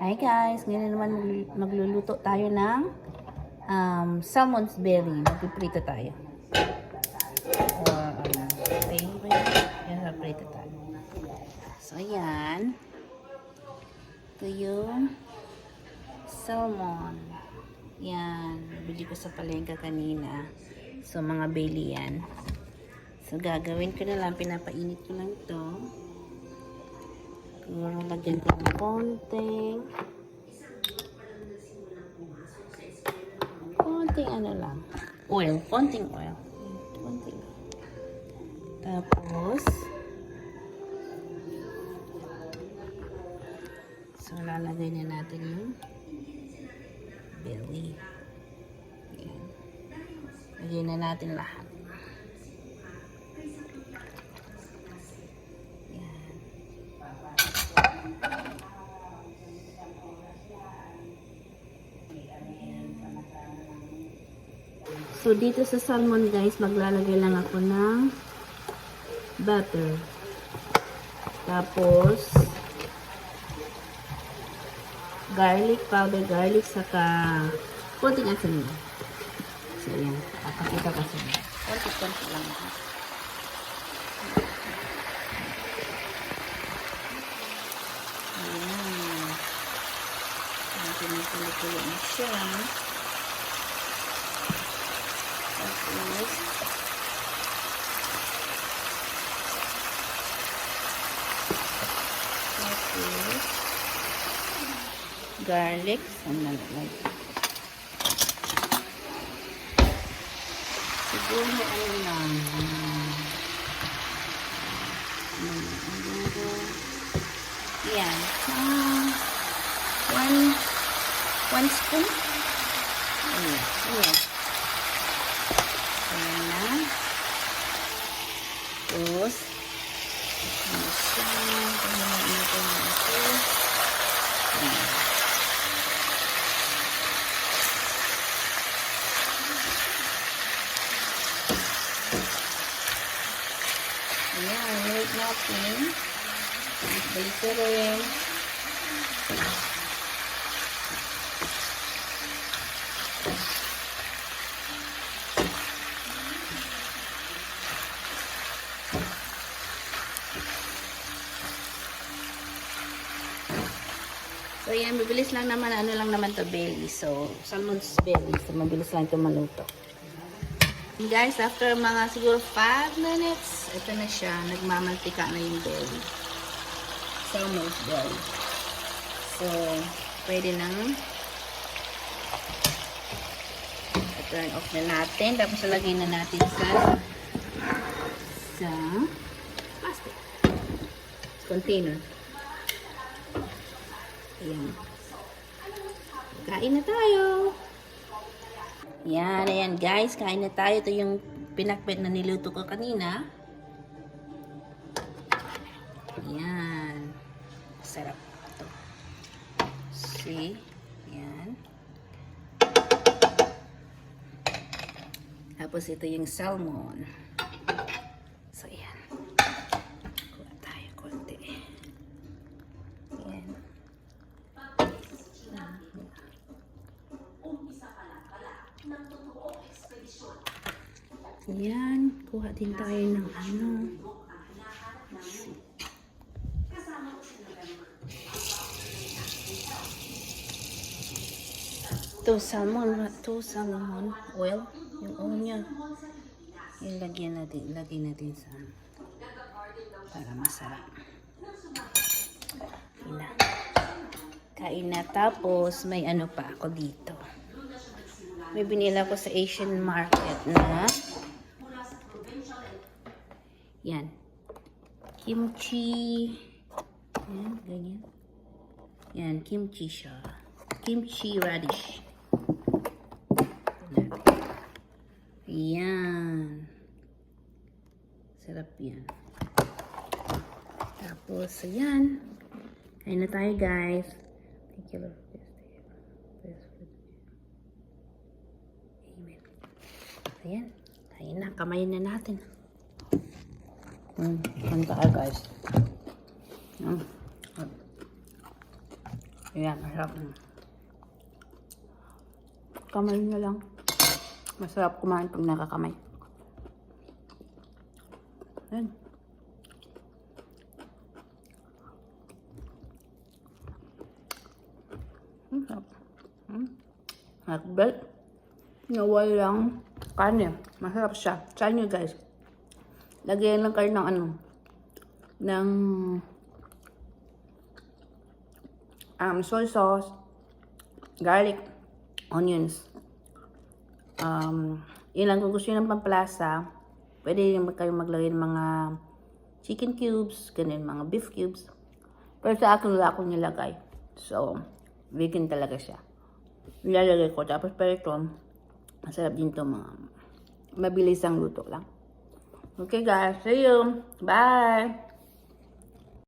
Hi guys, ngayon naman magluluto tayo ng salmon's belly. Magpiprito tayo. Or yan, prito tayo. So ayan. Ito yung salmon. Yan, bili ko sa palengke kanina. So mga belly yan. So gagawin ko na lang, pinapainit ko lang ito. Lagyan ko ng konting ano lang, oil, konting oil. Konting. Tapos, so lalagay na natin yung belly. Ayan. Lagyan na natin lahat. So, dito sa salmon guys, maglalagay lang ako ng butter. Tapos, garlic powder, garlic, saka konting asin. So, yan. Papakita kasi. Konti-konti lang. Ayan. Natin na siya. Tapos garlic, siguro ano lang, yan, 1 spoon. Ayan. Ayan na. Tapos, ayan, wait natin. Balik ko rin. So, yan, mabilis lang naman, ano lang naman to belly. So, salmon's belly. So, mabilis lang ito maluto. And guys, after mga siguro 5 minutes, ito na siya. Nagmamantika na yung belly. Salmon's belly. So, pwede nang turn off na natin. Tapos, lagay na natin sa plastic container. Ayan. Kain na tayo. Yan, ayan guys. Kain na tayo. Ito yung pinakbet na niluto ko kanina. Ayan. Sarap ito. See? Ayan. Tapos ito yung salmon. So, ayan. Kuha tayo konti. Ayan. Ayan. Kuha din tayo ng ano. Ito salmon oil. Yung oil niya. Yung lagyan natin sa para masarap. Kain na. Tapos may ano pa ako dito. May binila ko sa Asian market na yan. Kimchi. Yan, ganyan. Yan, kimchi siya. Kimchi radish. Yan. Sarap yan. Tapos, ayan. Kain na tayo, guys. Thank you, Lord. Amen. Ayan. Kain na. Kamayin na natin. Kain tayo, guys. Ayan, masarap. Kamay na lang. Masarap kumain pag nakakamay. Ayan. Sarap. Hotbelt. Nawal lang kanin. Masarap siya. Try nyo guys. Lagyan lang kayo ng ano. Ng soy sauce, garlic, onions. Yun lang kung gusto nyo ng pampalasa. Pwede kayo maglagay ng mga chicken cubes, ganun, mga beef cubes. Pero sa akin wala akong nilagay. So, vegan talaga siya. Nilalagay ko. Tapos pero ito, masarap din to, mga mabilis ang luto lang. Okay guys, see you. Bye!